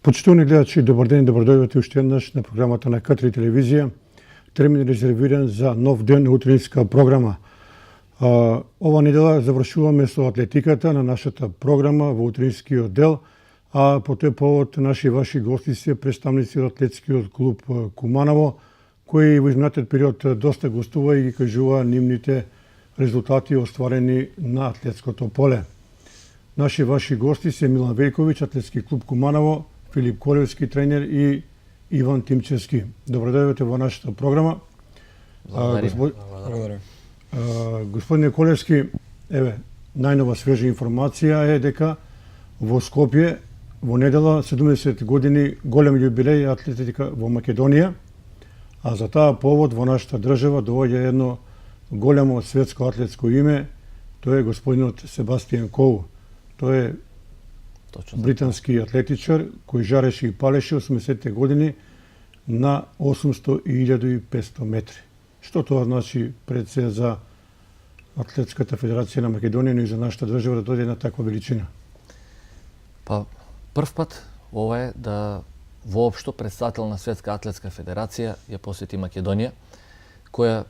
Почитувани гледачи, добар ден, добродојдовте уште еднаш на програмата на К3 телевизија. Термин резервиран за нов ден утринска програма. Ова недела завршуваме со атлетиката на нашата програма во утринскиот дел, а по тој повод наши ваши гости се представници од атлетскиот клуб Куманово, кои во изминатиот период доста гостува и ги кажува нивните резултати остварени на атлетското поле. Наши ваши гости се Милан Велковиќ, атлетски клуб Куманово, Филип Колевски, тренер, и Иван Тимчевски. Добродојдовте во нашата програма. Благодарам. Господине Колевски, еве, најнова свежа информација е дека во Скопје во недела 70 години голем јубилеј атлетика во Македонија, а за таа повод во нашата држава доаѓа едно големо светско атлетско име, тоа е господинот Себастијан Коу. Тој е британски атлетичар кој жареше и палеше 80-те години на 800 и 1500 метри. Што тоа значи пред се за Атлетската федерација на Македонија, но и за нашата држава да дојде на таква величина? Па, прв пат ова е да воопшто председател на Светска атлетска федерација ја посети Македонија, која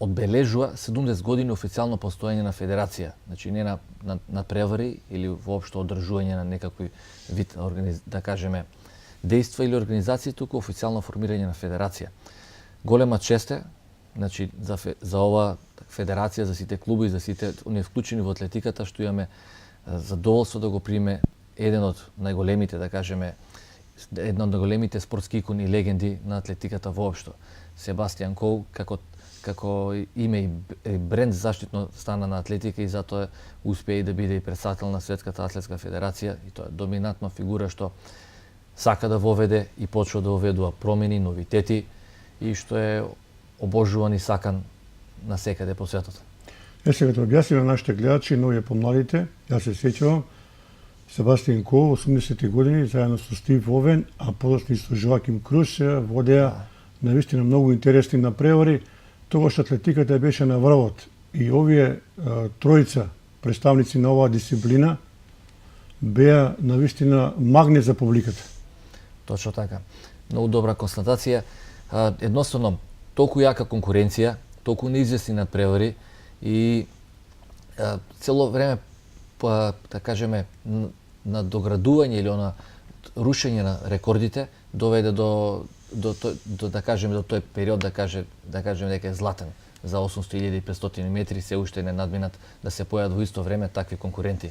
одбележува 70 години официјално постоење на федерација. Значи не на превари или воопшто одржување на некакви вид, да кажеме, дејства или организации, туку официјално формирање на федерација. Голема чест е, значи, за ова федерација, за сите клуби, за сите оние вклучени во атлетиката, што имаме задоволство да го приме еден од најголемите, да кажеме, една од најголемите спортски икони и легенди на атлетиката воопшто. Себастијан Коу, како име и бренд заштитно стана на атлетика и затоа успеа и да биде и председател на Светската атлетска федерација, и тоа е доминантна фигура што сака да воведе и почва да воведува промени, новитети и што е обожуван и сакан на секаде по светот. Сега да објасни на нашите гледачи, но и помладите, јас се сеќавам, Себастијан Коу, 80-ти години, заедно со Стив Овен, а подоцна и со Жоаким Круш, водеа навистина многу интересни напревари. Тогаш атлетиката беше на врвот и овие тројца представници на оваа дисциплина беа навистина магнет за публиката. Точно така. Многу добра констатација. Едноставно, толку јака конкуренција, толку неизвестни надпревари и цело време, да кажеме, на доградување или на рушење на рекордите доведе до да кажеме до тој период да кажеме дека е златен за 800.500 метри, се уште не надминат да се појават во исто време такви конкуренти.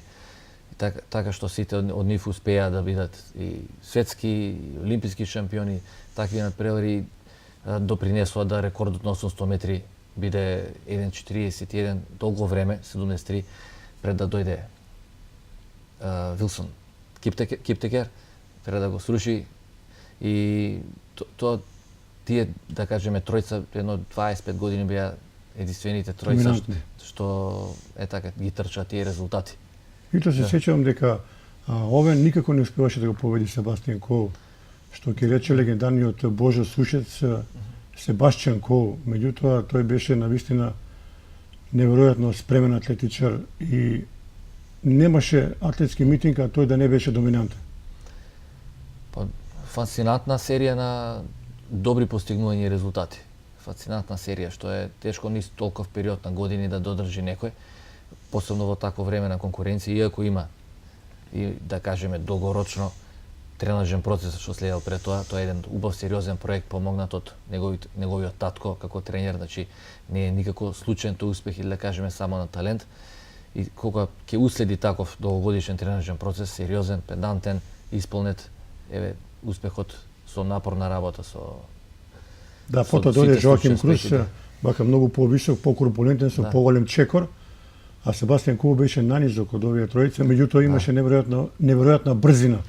Така што сите од нив успеа да бидат и светски, и олимписки шампиони, такви надпревари допринесува да рекордот на 800 метри биде 1.41 долго време, 73, пред да дојде Вилсон Киптекер, пред да го сруши. И тоа тие, да кажеме, тројца, едно 25 години беа единствените тројца што е така ги трчаат тие резултати. И тоа се сеќавам дека Овен никако не успеваше да го победи Себастијан Коу, што ќе рече легендарниот Божо Сушец Себастијан Коу. Меѓутоа тој беше навистина неверојатно спремен атлетичар и немаше атлетски митинг, а тој да не беше доминантен. Фасцинантна серија на добри постигнувања и резултати. Фасцинантна серија, што е тешко низ толков период на години да додржи некој, посебно во такво време на конкуренција, иако има и да кажеме долгорочно тренажен процес што следел пред тоа. Тоа е еден убав сериозен проект помогнат од неговиот татко како тренер, значи не е никако случаен тој успех или да кажеме само на талент. И кога ќе уследи таков долгогодишен тренажен процес, сериозен, педантен, исполнет, еве успехот со напорна работа со потоа дојде Жоаким Круш, бака многу повисок, покорпулентен со поголем чекор, а Себастијан Кол беше нанизок од овие тројца, меѓутоа имаше неверојатна брзина.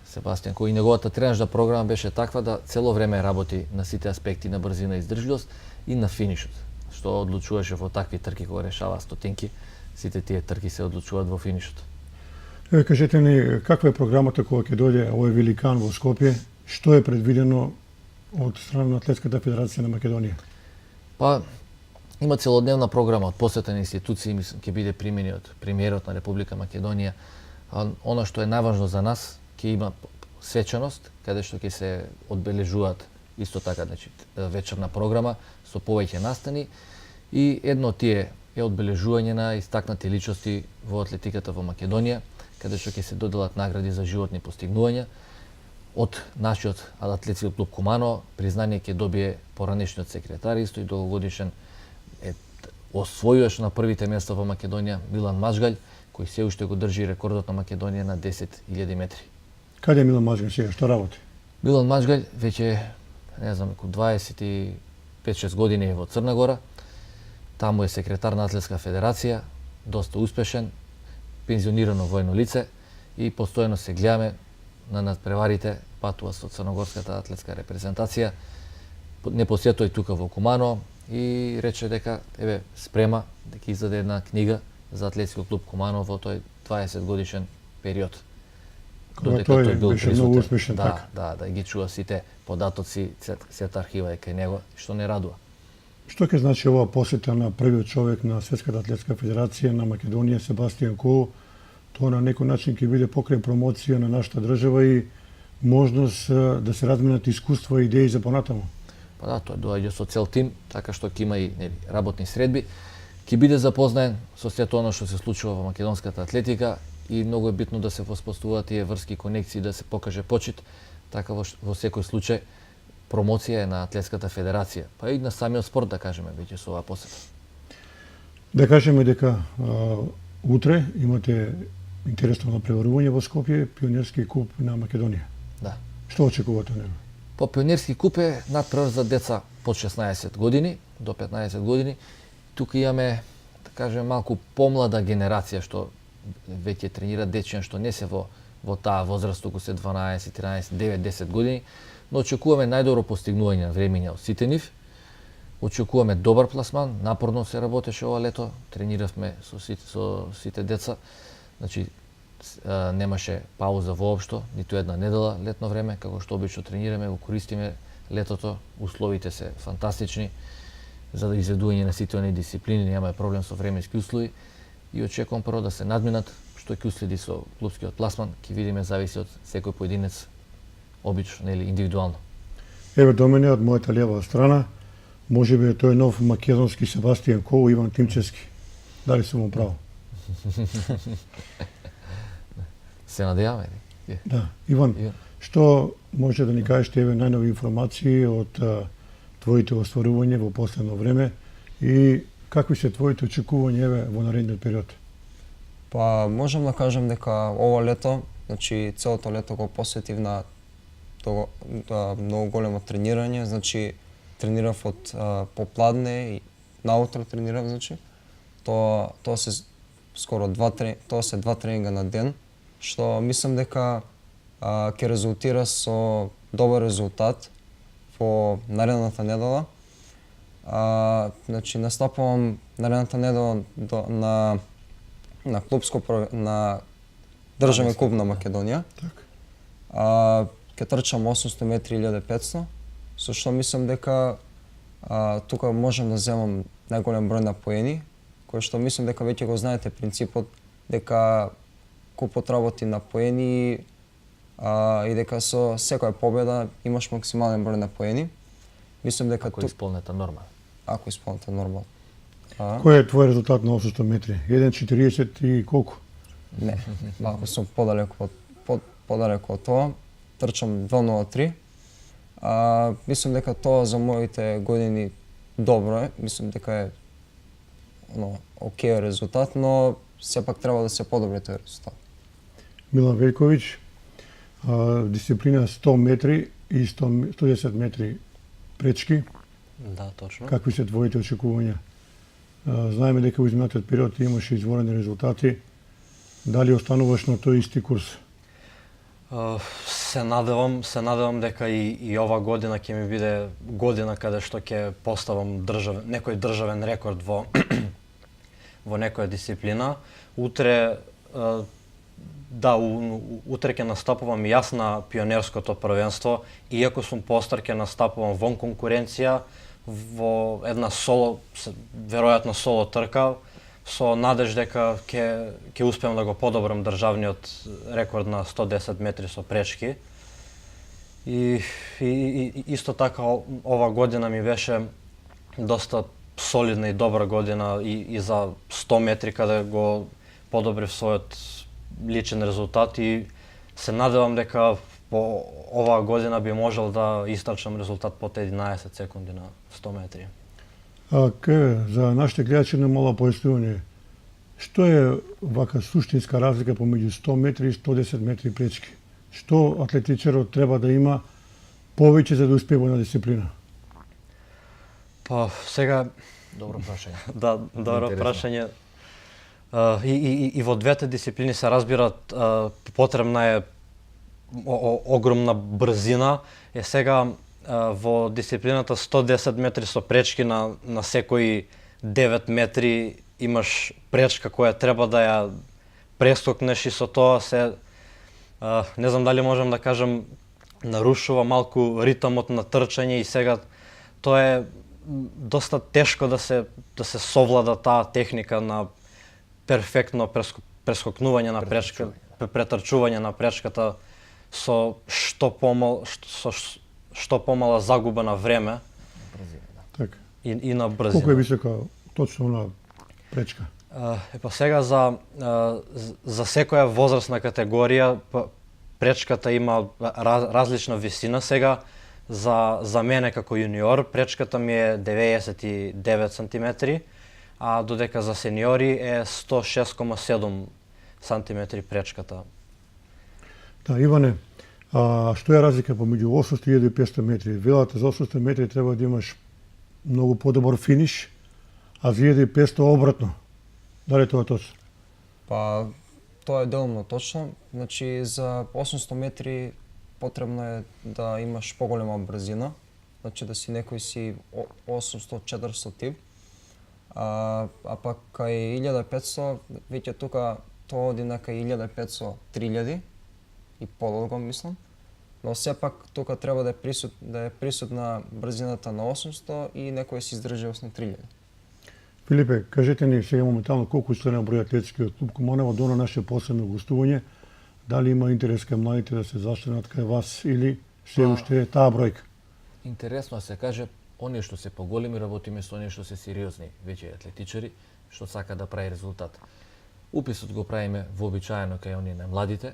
Себастијан Кол и неговата тренажна програма беше таква да цело време работи на сите аспекти на брзина и издржливост и на финишот, што одлучуваше во такви трки кога решава стотинки, сите тие трки се одлучуваат во финишот. Еве кажете ни каква е програмата кога ќе дојде овој великан во Скопје, што е предвидено од страна на Атлетската федерација на Македонија? Па има целодневна програма од посета на институции, мислам ќе биде примени од премиерот на Република Македонија. Она што е најважно за нас, ќе има свечаност, каде што ќе се одбележуваат исто така, значи вечерна програма со повеќе настани и едно од тие е одбележување на истакнати личности во атлетиката во Македонија, каде што ќе се доделат награди за животни постигнувања. Од нашиот атлетски клуб Куманово признание ќе добие поранешниот секретар, исто и долгогодишен освојуваш на првите места во Македонија Милан Мажгалј, кој се уште го држи рекордот на Македонија на 10.000 метри. Каде е Милан Мажгалј сега, што работи? Милан Мажгалј веќе, не знам, 25-6 години е во Црна Гора. Таму е секретар на Атлетска федерација, доста успешен, пензионирано војно лице и постојано се гледаме на надпреварите, патува со црногорската атлетска репрезентација. Не посетој тука во Куманово и рече дека еве спрема дека издаде една книга за атлетски клуб Куманово во тој 20 годишен период. Кога тој беше многу успешен, така? Да ги чува сите податоци, сета архива е кај него, што не радува. Што ќе значи оваа посета на првиот човек на Светската атлетска федерација на Македонија, Себастијан Кол? Тоа на некој начин ќе биде покрај промоција на нашата држава и можност да се разменат искуства и идеи за понатаму. Па да, тоа доаѓа со цел тим, така што ќе има и работни средби. Ќе биде запознаен со сето оно што се случува во македонската атлетика и многу е битно да се воспоставуваат тие врски, конекции, да се покаже почит, така во секој случај промоција е на Атлетската федерација, па и на самиот спорт, да кажеме, веќе со оваа посета. Да кажеме дека утре имате интересно напреварување во Скопје, пионерски куп на Македонија. Да. Што очекувате од него? По пионерски куп е надпревар за деца под 16 години до 15 години. Тука имаме, да кажеме, малку помлада генерација што веќе тренира дечиња што не се во таа возраст, туку се 12, 13, 9, 10 години, но очекуваме најдобро постигнување на времења од сите нив. Очекуваме добар пласман, напорно се работеше ова лето, трениравме со сите деца, значи немаше пауза воопшто, ниту една недела летно време, како што обично тренираме, го користиме летото, условите се фантастични за да изведување на сите оние дисциплини, немаме проблем со временски услови и очекувам прво да се надминат, што ќе уследи со клубскиот пласман, ќе видиме, зависи од секој поединец, обично или индивидуално. Еве до мене од мојата лева страна, можеби тој нов македонски Себастијан Кол, Иван Тимчевски. Дали сум му право? Се надеваме. Да, Иван, што може да ни кажете еве најнови информации од твоите остварувања во последно време и какви се твоите очекувања еве во наредниот период? Па можам да кажам дека ова лето, значи целото лето го посветив на многу големо тренирање, значи тренирав од попладне и наутро тренирав, значи. Тоа се скоро два тренинга на ден, што мислам дека ќе резултира со добар резултат во наредната недела. Значи настапувам наредната недела на државен куп на Македонија. Ќе трчам 800 метри 1500, со што мислам дека тука можам да земам најголем број на поени, кој што мислам дека веќе го знаете принципот дека купот работи на поени и дека со секоја победа имаш максимален број на поени. Мислам дека ако исполнета норма. Ако исполнета норма. Кој е твој резултат на 800 метри? 1:40 и колку? Не, малку сум подалеку од тоа. Трчам 2:03. Мислам дека тоа за моите години добро е. Мислам дека е окей резултат, но сепак треба да се подобри тој резултат. Милан Велковиќ, дисциплина 100 метри и 110 метри пречки. Да, точно. Какви се твоите очекувања? Знаеме дека во изминатиот период имаше изворени резултати. Дали остануваш на тој исти курс? Се надевам дека и ова година ќе ми биде година каде што ќе поставам некој државен рекорд во во некоја дисциплина. Утре утре ќе настапувам јас на пионерското првенство, иако сум постар ќе настапувам вон конкуренција во една веројатно соло трка, со надеж дека ќе успеам да го подобрам државниот рекорд на 110 метри со пречки. И исто така ова година ми беше доста солидна и добра година и за 100 метри каде го подобрив својот личен резултат и се надевам дека по оваа година би можел да истрчам резултат под 11 секунди на 100 метри. За нашите гледачи на мало појаснување, што е вака суштинска разлика помеѓу 100 метри и 110 метри пречки? Што атлетичарот треба да има повеќе за да успее во една дисциплина? Па сега Добро прашање. да, добро прашање. И во двете дисциплини се разбира потребна е огромна брзина. Сега во дисциплината 110 метри со пречки на секои 9 метри имаш пречка која треба да ја прескокнеш и со тоа не знам дали можам да кажам нарушува малку ритмот на трчање и сега тоа е доста тешко да се совлада таа техника на перфектно прескокнување на пречка, претрчување на пречката со што помала загуба на време. Така. И на брзина. Колку е висока точно на пречка? Па сега за секоја возрастна категорија пречката има различна висина. Сега за мене како јуниор пречката ми е 99 сантиметри, а додека за сениори е 106,7 сантиметри пречката. Да, Иване, што е разлика помеѓу 800 и 1500 метри? Велате за 800 метри треба да имаш многу подобар финиш, а за 1500 обратно. Дали тоа е точно? Па, тоа е делумно точно. Значи, за 800 метри потребно е да имаш поголема брзина, значи да си некој си 800-400 тип, а пак кај 1500, веќе тука тоа оди на кај 1500-3000 и подолго мислам, но сепак тука треба да е присутна брзината на 800 и некој си издрживост на 3000. Филипе, кажете ни сега моментално колку члена број атлетскиот клуб Куманово до на наше посебно гостување, дали има интерес кај младите да се зашленат кај вас или се уште е таа бројка? Интересно се каже, оние што се поголеми работиме со оние што се сериозни, веќе атлетичари, што сака да прави резултат. Уписот го правиме вообичаено кај оние на младите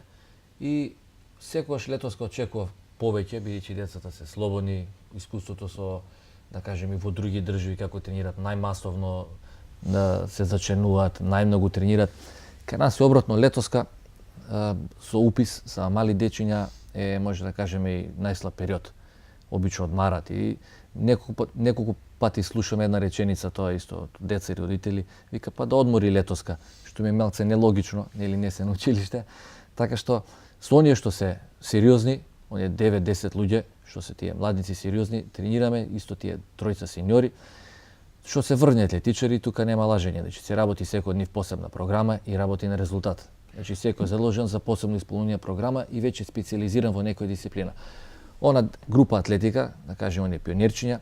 и секогаш летоска очекував повеќе, бидејќи децата се слободни, искуството со, да кажеме, во други држави како тренират најмасовно, да се заченуваат, најмногу тренират. Кај нас е обратно, летоска со упис за мали дечиња е, може да кажеме, и најслаб период. Обично одмарат и неколку пати слушам една реченица, тоа исто од деца и родители, вика па да одмори летоска, што ми е малце нелогично, нели не се на училиште, така што со оние што се сериозни, оние 9-10 луѓе, што се тие младици сериозни, тренираме, исто тие тројца сеньори, што се врне атлетичари, тука нема лажење, значи се работи секој од нив посебна програма и работи на резултат. Значи секој е заложен за посебно исполнение програма и веќе специализиран во некоја дисциплина. Она група атлетика, да кажеме оние пионерчиња,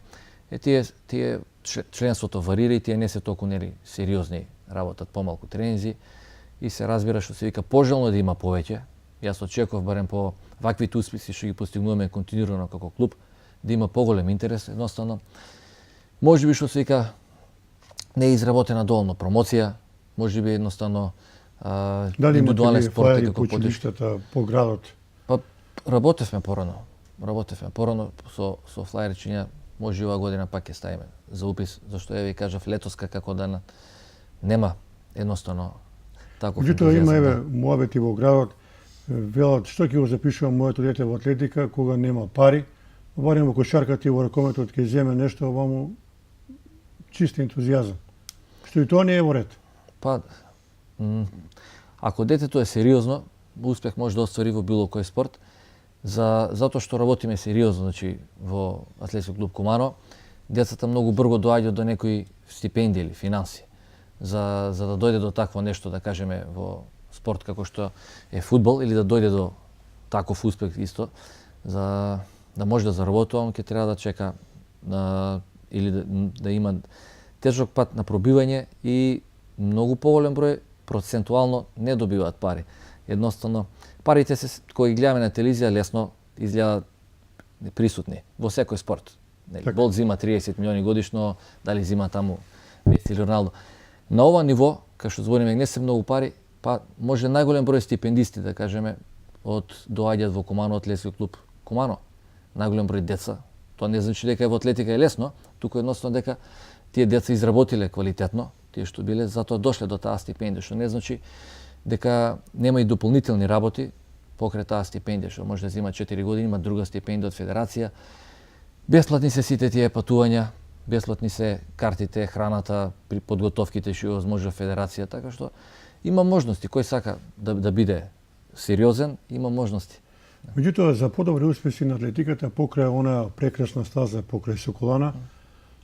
тие членството варира и тие не се толку нели сериозни, работат помалку тренинзи и се разбира што се вика пожелно да има повеќе. Јас очекував барем по ваквите успеси што ги постигнуваме континуирано како клуб, да има поголем интерес, едноставно. Можеби што се вика не е изработена доволно промоција, можеби едноставно индивидуални спорти како училиштата по градот? Па работевме порано со флаерчиња, може оваа година пак ќе ставиме за упис, зашто ја ви кажав летоска како да нема едноставно таков ентузијазам. Меѓутоа има еве муабети во градот, велат што ќе го запишувам моето дете во атлетика кога нема пари, барем во кошарката и во ракометот ќе земе нешто оваму чист ентузијазам. Што и тоа не е во ред. Па, ако детето е сериозно, успех може да оствари во било кој спорт, затоа што работиме сериозно, значи во Атлетски клуб Кумано, децата многу брзо доаѓаат до некои стипендии или финанси. За да дојде до такво нешто, да кажеме, во спорт како што е фудбал, или да дојде до таков успех исто, за да може да заработува, он ќе треба да чека или да има тежок пат на пробивање и многу поголем број процентуално не добиваат пари. Едноставно, парите кои гледаме на телевизија лесно изгледаат присутни во секој спорт. Болт зима 30 милиони годишно, дали зима таму Меси или Роналдо. На ова ниво, кај што збориме, не се многу пари, па може најголем број стипендисти, да кажеме, доаѓаат во Кумано, Атлетски клуб Кумано. Најголем број деца. Тоа не значи дека во атлетика е лесно, туку едноставно дека тие деца изработиле квалитетно, тие што биле, затоа дошле до таа стипендија, што не значи дека нема и дополнителни работи покрај таа стипендија, што може да зима 4 години, има друга стипендија од федерација. Бесплатни се сите тие патувања, бесплатни се картите, храната, при подготовките што возможува федерација, така што има можности. Кој сака да биде сериозен, има можности. Меѓутоа, за подобри успеси на атлетиката покрај она прекрасна стаза покрај Соколана,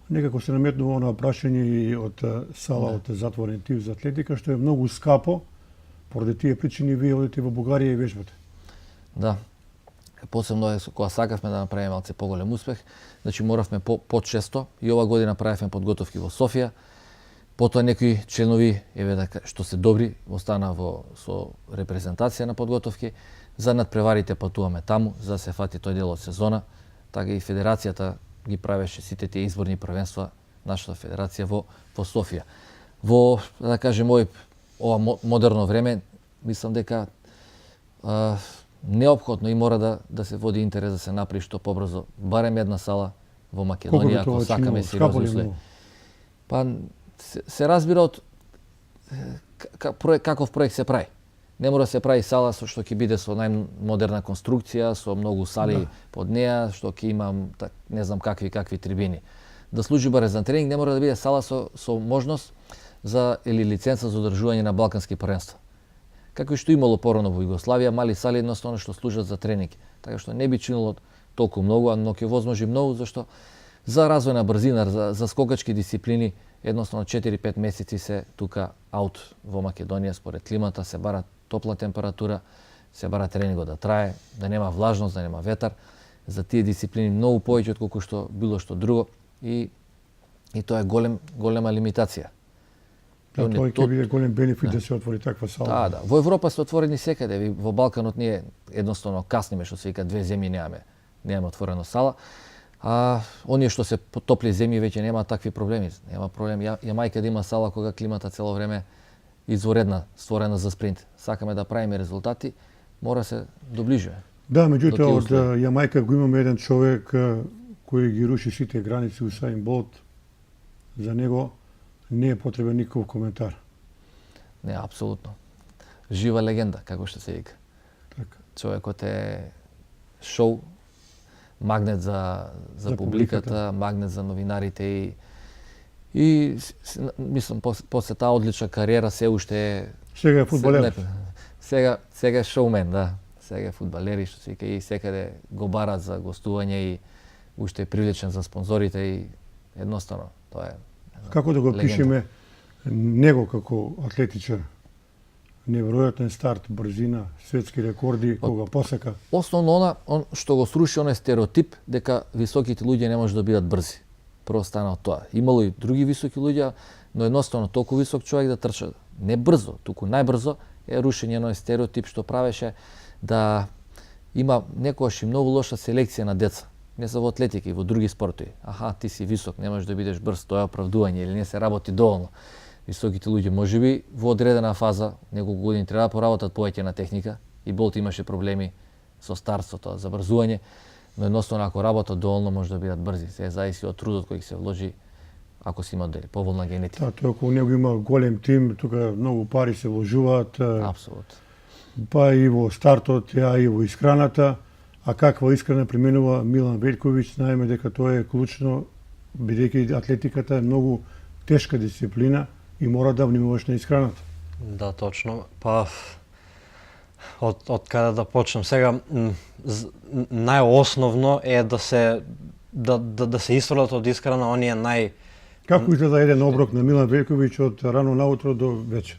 некако се наметнува она прашање и од сала од затворен тип за атлетика, што е многу скапо. Поради тие причини вие одите во Бугарија и вежбате. Да. Посебно е кога сакавме да направиме малце поголем успех, значи моравме почесто и ова година правевме подготовки во Софија. Потоа некои членови, што се добри, остана со репрезентација на подготовки. За надпреварите патуваме таму, за да се фати тој дел од сезона. Така и федерацијата ги правеше сите тие изборни првенства, нашата федерација во Софија. Во, да кажем, ова модерно време, мислам дека неопходно и мора да се води интерес да се направи што побрзо барем една сала во Македонија, ако сакаме сериозни услови. Па се разбира од каков проект се прави. Не мора да се прави сала што ќе биде со најмодерна конструкција, со многу сали под неа, што ќе има не знам какви трибини. Да служи барем за тренинг, не мора да биде сала со можност или лиценца за одржување на балкански првенства. Како и што имало порано во Југославија, мали сали едноставно што служат за тренинг. Така што не би чинило толку многу, но ќе возможи многу, зашто за развој на брзина, за скокачки дисциплини, едноставно 4-5 месеци се тука аут во Македонија според климата, се бара топла температура, се бара тренингот да трае, да нема влажност, да нема ветар. За тие дисциплини многу повеќе отколку што било што друго и тоа е голема лимитација. Да, тоа ќе биде голем бенефит да се отвори таква сала. Да. Во Европа се отворени секаде, во Балканот ние едноставно касниме, што се вика, 2 земји немаме отворено сала. А оние што се топли земји веќе нема такви проблеми. Нема проблем. Јамајка да има сала кога климата цело време изворедна, створена за спринт. Сакаме да правиме резултати, мора се доближиме. Да, меѓутоа од Јамајка го имаме еден човек кој ги руши сите граници, Усаин Болт. За него не е потребен никаков коментар. Не, апсолутно. Жива легенда, како што се вика. Така. Човекот е шоу, магнет за публиката, магнет за новинарите и мислам после таа одлична кариера се уште е сега е фудбалер. Сега е шоумен, да. Сега е фудбалер и што се вика и секаде го бара за гостување и уште е привлечен за спонзорите и едноставно тоа е. Како да го пишеме него како атлетичар? Неверојатен старт, брзина, светски рекорди, кога посека. Основно он што го сруши оној стереотип дека високите луѓе не може да бидат брзи. Прво стана од тоа. Имало и други високи луѓе, но едноставно толку висок човек да трча не брзо, туку најбрзо е рушење на стереотип што правеше да има некогаш и многу лоша селекција на деца. Не само во атлетика и во други спортови. Аха, ти си висок, не можеш да бидеш брз, тоа е оправдување или не се работи доволно. Високите луѓе можеби во одредена фаза, неколку години треба да поработат повеќе на техника и Болт имаше проблеми со старството, забрзување, но едноставно ако работат доволно може да бидат брзи. Се зависи од трудот кој се вложи, ако си има поволна генетика. Да, тоа околу него има голем тим, тука многу пари се вложуваат. Апсолутно. Па и во стартот, и во исхраната, А каква исхрана применува Милан Велјковиќ, знаеме дека тоа е клучно, бидејќи атлетиката е многу тешка дисциплина и мора да внимаваш на исхраната. Да, точно. Па од каде да почнем сега, најосновно е да се исфрлат од исхрана оние Како изгледа еден оброк на Милан Велјковиќ од рано наутро до вечер?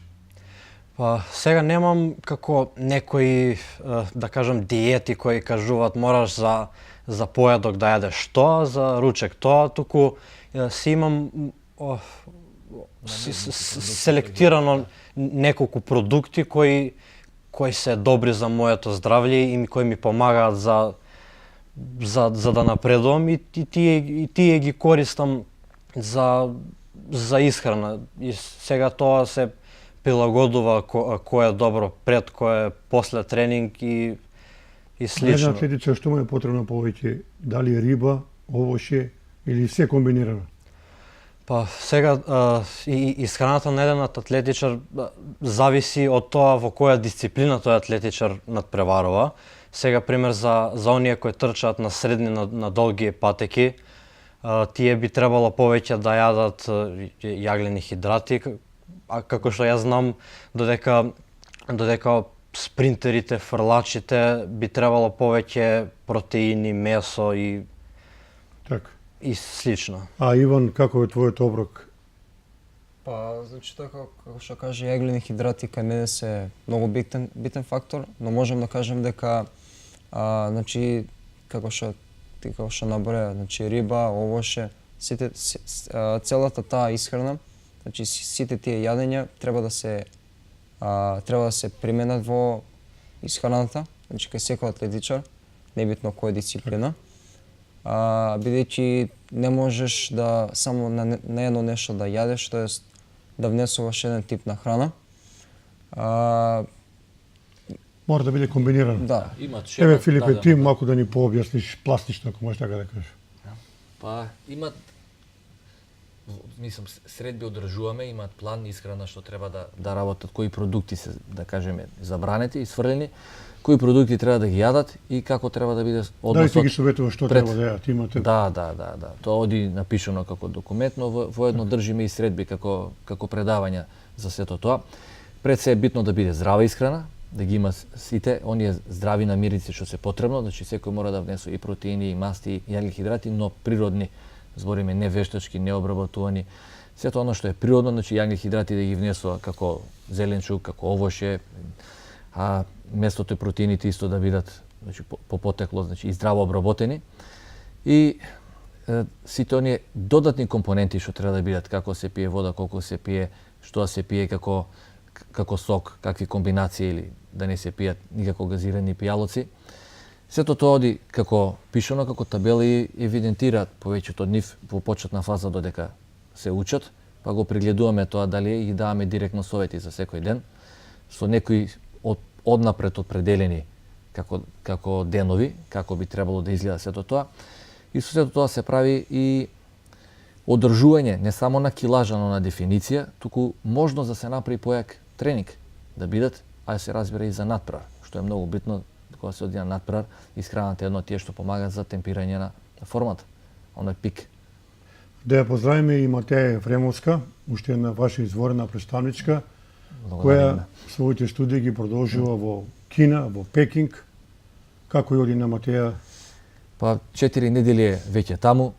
Па сега немам како некои, да кажам, диети кои кажуваат мораш за појадок да јадеш тоа, за ручек тоа, туку си имам селектирано неколку продукти кои се добри за моето здравје и кои ми помагаат за да напредувам и тие ги користам за исхрана. И сега тоа се прилагодува кој е добро пред, кој е после тренинг и слично. Една атлетичар што му е потребно повеќе? Дали риба, овоше или се комбинирано? Па сега исхраната на еден атлетичар зависи од тоа во која дисциплина тој атлетичар надпреварува. Сега пример за оние кои трчаат на средни на долги патеки, тие би требало повеќе да јадат јаглени хидрати, а како што јас знам додека спринтерите, фрлачите би требало повеќе протеини, месо и Така. и слично. А Иван, како е твојот оброк? Па, значи тоа како што каже, јаглени хидрати кај мене се многу битен фактор, но можам да кажем дека значи како што наброја, значи риба, овоше, целата таа исхрана, значи сите тие јадења треба да се применат во исхраната, значи кај секој атлетичар, небитно која дисциплина. Бидејќи не можеш да само на едно нешто да јадеш, тоест да внесуваш еден тип на храна. Мора да биде комбинирано. Да. Еве Филипе, ти малку да ни пообјасниш пластично, ако можеш така да кажеш. Па имат, мислам, средби одржуваме, имаат план исхрана што треба да работат, кои продукти се, да кажеме, забранети и сврлени, кои продукти треба да ги јадат и како треба да биде односот. Дали ти ги советуваш што треба да јадат, имате? Да. Тоа оди напишано како документ, но воедно држиме и средби како предавања за сето тоа. Пред се е битно да биде здрава исхрана, да ги има сите оние здрави намирници што се потребно, значи секој мора да внесе и протеини, и масти, и јаглени хидрати, но природни, збориме не вештачки, не обработувани. Сето оно што е природно, значи јаглени хидрати да ги внесува како зеленчук, како овоше, а месото и протеините исто да бидат, значи по потекло, значи и здраво обработени. И сите оние додатни компоненти што треба да бидат, како се пие вода, колку се пие, што се пие како сок, какви комбинации или да не се пијат никако газирани пијалоци. Сето тоа оди како пишано, како табели евидентираат повеќето од нив во почетна фаза додека се учат, па го прегледуваме тоа дали и даваме директно совети за секој ден, со некои однапред определени како денови, како би требало да изгледа сето тоа. И со сето тоа се прави и одржување не само на килажа, но на дефиниција, туку можност да се направи појак тренинг, да бидат, а се разбира и за надпревар, што е многу битно кога се оди на надпревар, исхраната е едно од тие што помага за темпирање на формата, оној пик. Да ја поздравиме и Матеја Ефремовска, уште една ваша изворена представничка, која своите студии ги продолжува во Кина, во Пекинг. Како и оди на Матеја? Па 4 недели е веќе таму,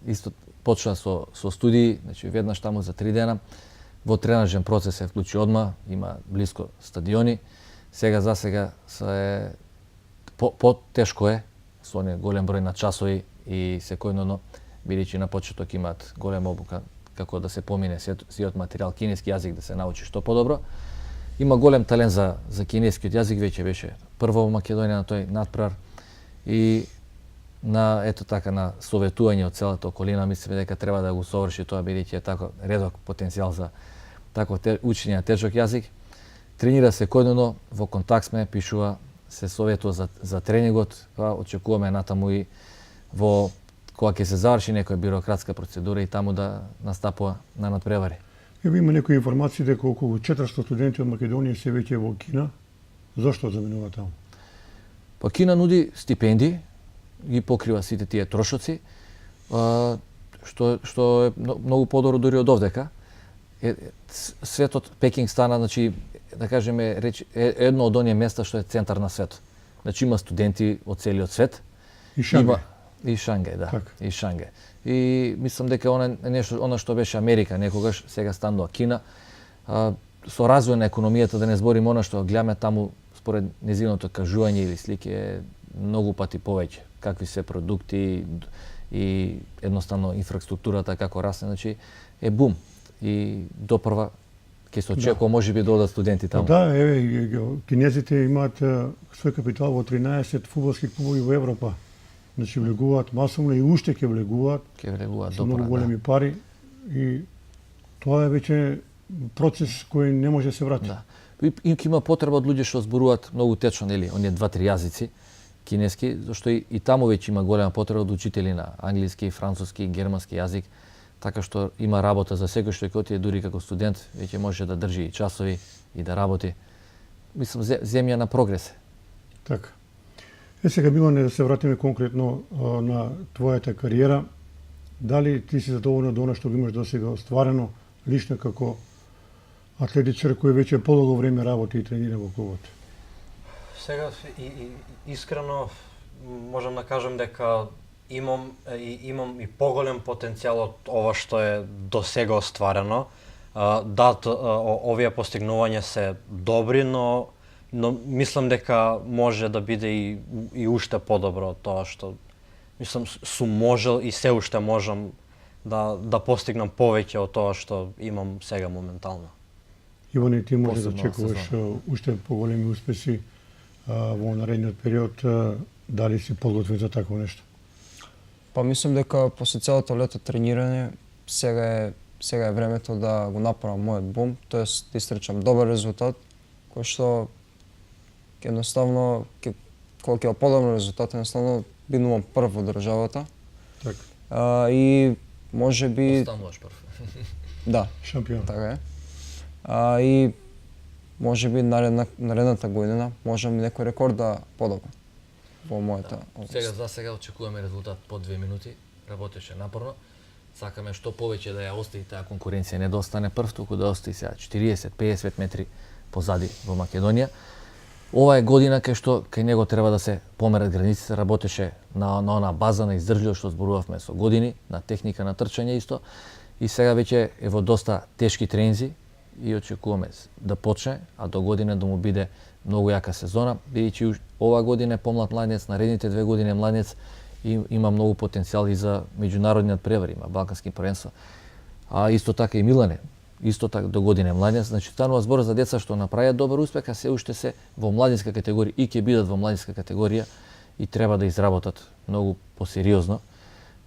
исто почна со студии, значи веднаш таму за 3 дена. Во тренажен процес се вклучи одма, има блиско стадиони. Сега се по-тешко е, со оне голем број на часови и секојдневно, бидејќи на почеток имаат голема обука како да се помине сиот материјал, кинески јазик да се научи што подобро. Има голем талент за кинескиот јазик, веќе беше прво во Македонија на тој надпревар и на советување од целата околина, мислиме дека треба да го соврши тоа, бидејќи е тако редок потенцијал за такво учење на тежок јазик. Тренира секојдневно, во контакт сме, пишува, се советува за тренингот, па очекуваме натаму и кога ќе се заврши некоја бирократска процедура и таму да настапува на надпревари. Еве има некои информации дека околу 400 студенти од Македонија се веќе во Кина. Зошто заминува таму? Па Кина нуди стипендии, ги покрива сите тие трошоци, што е многу подобро дури од овдека. Светот Пекинг стана, значи, да кажеме, едно од оние места што е центар на светот. Значи има студенти од целиот свет. И Шангај. И Шангај, да. Так. И Шангај. И мислам дека она што беше Америка некогаш, сега станува Кина. Со развој на економијата, да не зборим она што гледаме таму, според незиното кажување или слики, е многу пати повеќе. Какви се продукти и едноставно инфраструктурата како расне, значи е бум. И допрва ќе се очекува можеби да одат студенти таму. Да, еве, кинезите имаат свој капитал во 13 фудбалски клубови во Европа. Значи влегуваат масовно и уште ќе влегуваат. Ќе влегуваат со многу допрва, големи пари и тоа е веќе процес кој не може да се врати. Да. И има потреба од луѓе што зборуваат многу течно, нели, оние 2-3 јазици кинески, зашто и таму веќе има голема потреба од учители на англиски, француски, германски јазик, така што има работа за секој што ќе отиде дури како студент, веќе може да држи и часови и да работи. Мислам, земја на прогрес. Така. Сега Милане, да се вратиме конкретно на твојата кариера. Дали ти си задоволен од она што го имаш досега остварено лично како атлетичар кој веќе подолго време работи и тренира во клубот? Сега искрено можам да кажам дека имам и поголем потенцијал од ова што е до сега остварено. Да, овие постигнувања се добри, но мислам дека може да биде и уште подобро од тоа што мислам сум можел и се уште можам да постигнам повеќе од тоа што имам сега моментално. Иване, ти може да Посебно очекуваш уште поголеми успеси во наредниот период. Дали си подготвен за такво нешто? Па мислам дека после целото лето тренирање сега е времето да го направам мојот бум, тоест да истрчам добар резултат, кој што едноставно кога ќе подобро резултат, едноставно бидувам прв во државата. Така. И можеби Остануваш прв. да, Шампион. така е. И можеби наредната година можам некој рекорд да подобрам во мојата област. За сега очекуваме резултат по 2 минути. Работеше напорно. Сакаме што повеќе да ја остави таа конкуренција, не да остане прв, туку да остави сега 40-50 метри позади во Македонија. Ова е година кај него треба да се померат границите, работеше на она база на издржливост што зборувавме со години, на техника на трчање исто. И сега веќе е во доста тешки тренинзи и очекуваме да почне, а до година да му биде многу јака сезона, бидејќи ова година е помлад младенец, наредните 2 години е младенец и има многу потенцијал и за меѓународниот превар, има балкански првенства. А исто така и Милане, исто така до година е младенец, значи станува збор за деца што направиат добар успех, а се уште се во младинска категорија и ќе бидат во младинска категорија и треба да изработат многу посериозно.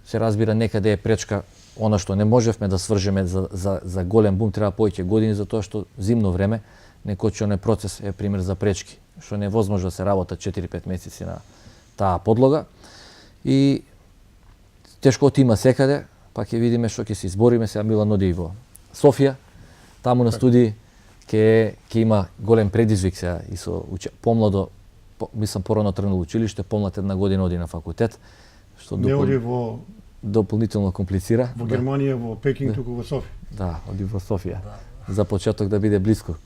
Се разбира некаде е пречка она што не можевме да свржеме за голем бум, треба повеќе години за тоа што зимно време некој процес е пример за пречки, што не е возможно да се работа 4-5 месеци на таа подлога. И тешко има секаде, па ќе видиме што ќе се избориме. Сега Милан оди во Софија, таму на студии ќе има голем предизвик сега и со помладо, мислам порано тргнал училиште, помлад 1 година оди на факултет, што Не оди во дополнително комплицира. Во Германија, во Пекинг, туку во Софија. Да, оди во Софија. За почеток да биде блиско.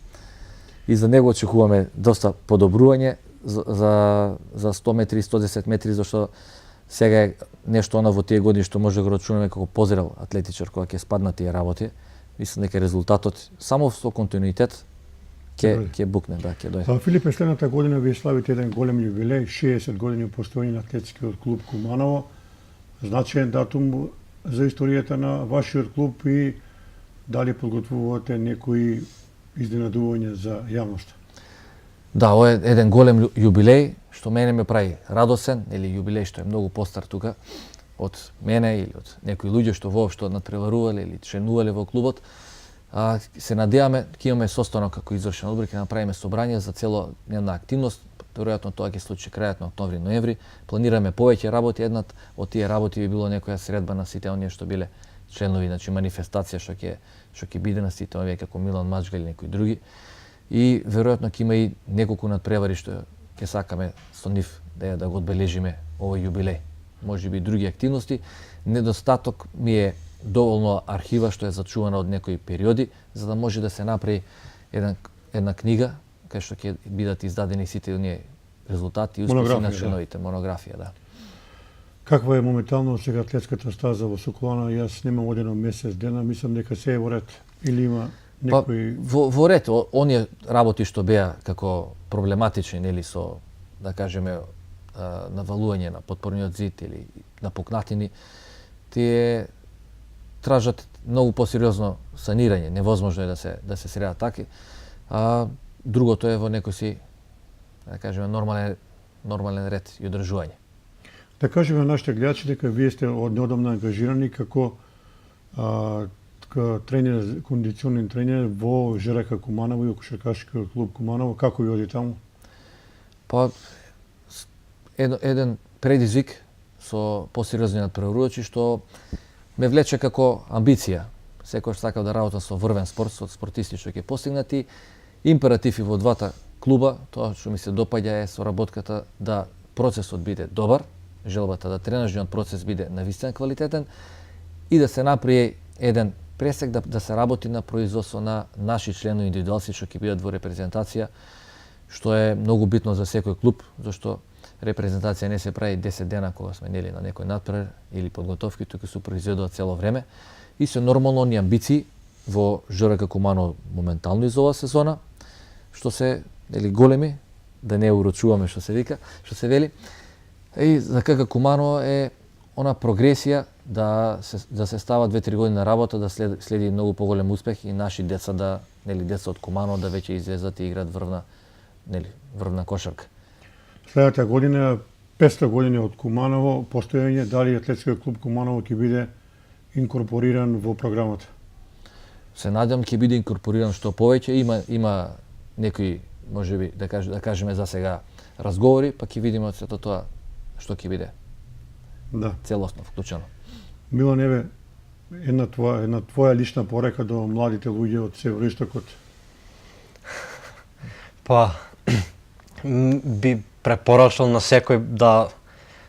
И за него очекуваме доста подобрување за 100 метри, 110 метри, зашто сега е нешто во тие години што може да го рачунаме како позрел атлетичар кога ќе спаднат тие работи. Мислам дека резултатот само со континуитет ќе букне, да, ќе дојде. Филипе, следната година вие славите еден голем јубилеј, 60 години постоење на атлетскиот клуб Куманово. Значаен датум за историјата на вашиот клуб и дали подготвувате некои изненадување за јавноста? Да, ова е еден голем јубилеј што мене ме прави радосен, или јубилеј што е многу постар тука од мене или од некои луѓе што воопшто надпреварувале или членувале во клубот. Се надеваме ќе имаме состанок како извршен одбор, ќе направиме собрање за цело една активност. Веројатно тоа ќе случи крајот на октомври-ноември. Планираме повеќе работи, една од тие работи би било некоја средба на сите оние што биле членови, значи манифестација што ќе биде на сите овие како Милан Маџга или некои други. И веројатно ќе има и неколку надпревари што ќе сакаме со нив да го одбележиме овој јубилеј. Може би други активности. Недостаток ми е доволно архива што е зачувана од некои периоди, за да може да се направи една книга кај што ќе бидат издадени сите оние резултати и успеси на членовите, монографија, да. Каква е моментално сега атлетската стаза во Соколана? Јас немам одено месец дена, мислам дека се е во ред или има некои... Во ред, оние работи што беа како проблематични, нели, со, да кажеме, навалување на подпорниот зид или на пукнатини, тие тражат многу посериозно санирање. Невозможно е да се средат таки. А другото е во некој си, да кажеме, нормален ред и одржување. Да кажеме на нашите гледачи дека вие сте однодамна ангажирани како тренер, кондиционен тренер во ЖРК Куманово и кошаркашки клуб Куманово. Како ви оди таму? Па, еден предизвик со посериозниот преврувачи што ме влече како амбиција. Секојаш сакав да работам со врвен спорт, со спортисти што ќе постигнати. Императив и во двата клуба, тоа што ми се допаѓа е соработката да процесот биде добар, желбата да тренажниот процес биде навистина квалитетен и да се направи еден пресек да се работи на производство на наши членови индивидуалци што ќе бидат во репрезентација, што е многу битно за секој клуб, зашто репрезентација не се прави 10 дена кога сме нели на некој надпревар или подготовки, туку се произведува цело време и се нормално оние амбиции во ЖРК Куманово моментално из оваа сезона, што се нели големи, да не урочуваме што се вика, што се вели. И за КК Куманово е она прогресија да се става 2-3 години на работа, да следи многу поголем успех и наши деца деца од Куманово да веќе излезат и играат врвна кошарка. Следната година 500 години од Куманово постоење, дали атлетскиот клуб Куманово ќе биде инкорпориран во програмата? Се надевам ќе биде инкорпориран што повеќе, има некои можеби да кажеме за сега разговори, па ќе видиме од сето тоа што ќе биде. Да. Целосно вклучено. Милан, еве една твоја лична порека до младите луѓе од североистокот. Па би препорачал на секој да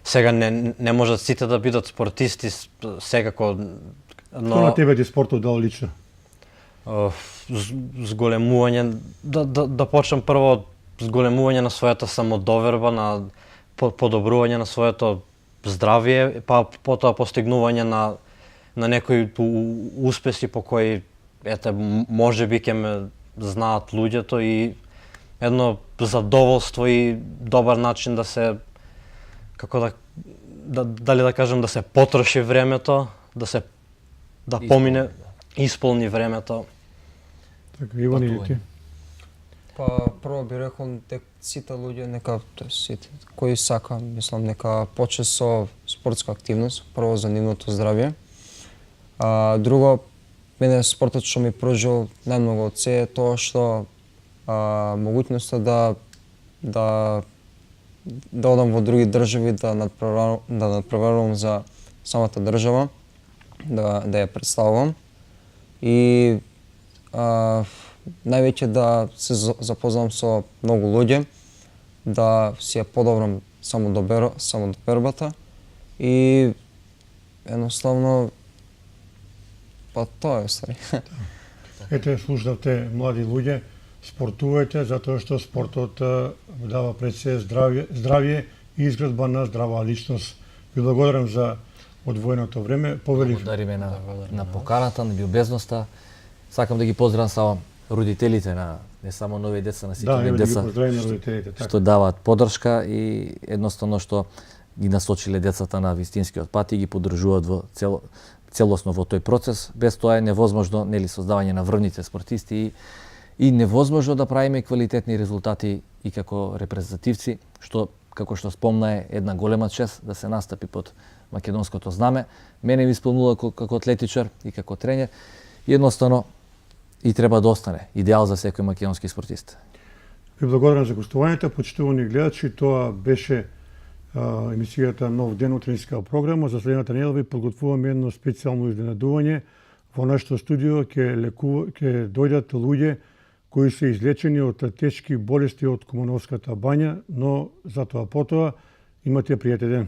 сега не можат сите да бидат спортисти секако, но Што на тебе ти спортот дал лично? зголемување да почнам прво од зголемување на својата самодоверба, на подобрување на своето здравје, па потоа постигнување на некои успеси по кои можеби ќе ме знаат луѓето и едно задоволство и добар начин да се дали да кажам да се потроши времето, да помине, исполни времето. Така, Иван и ти? Па прво би рекол дека сите луѓе нека сите кои сака, мислам нека почне со спортска активност, прво за нивното здравје. Друго, мене спортот што ми пружил најмногу од се е тоа што могуќноста да одам во други држави, да надпреварувам за самата држава, да ја представувам и највеќе да се запознам со многу луѓе, да си ја подобрам самодобербата и едноставно па тоа е стари. Ете, слушавте млади луѓе, спортувајте затоа што спортот дава пред се здравје и изградба на здрава личност. Ви благодарам за одвоеното време. Благодариме на поканата, на љубезноста. Сакам да ги поздравам само родителите на не само нови деца, на сите деца што даваат поддршка и едноставно што ги насочиле децата на вистинскиот пат и ги поддржуваат во целосно во тој процес. Без тоа е невозможно нели создавање на врвните спортисти и невозможно да правиме квалитетни резултати и како репрезентативци, што како што спомна е една голема чест да се настапи под македонското знаме. Мене ми исполнува како атлетичар и како тренер и едноставно и треба да остане идеал за секој македонски спортист. Ви благодарам за гостувањето, почитувани гледачи, тоа беше емисијата Нов ден утринска програма. За следната недела ви подготвуваме едно специјално изненадување. Во нашето студио ќе дојдат луѓе кои се излечени од тешки болести од Кумановската бања, но затоа потоа имате пријатен ден.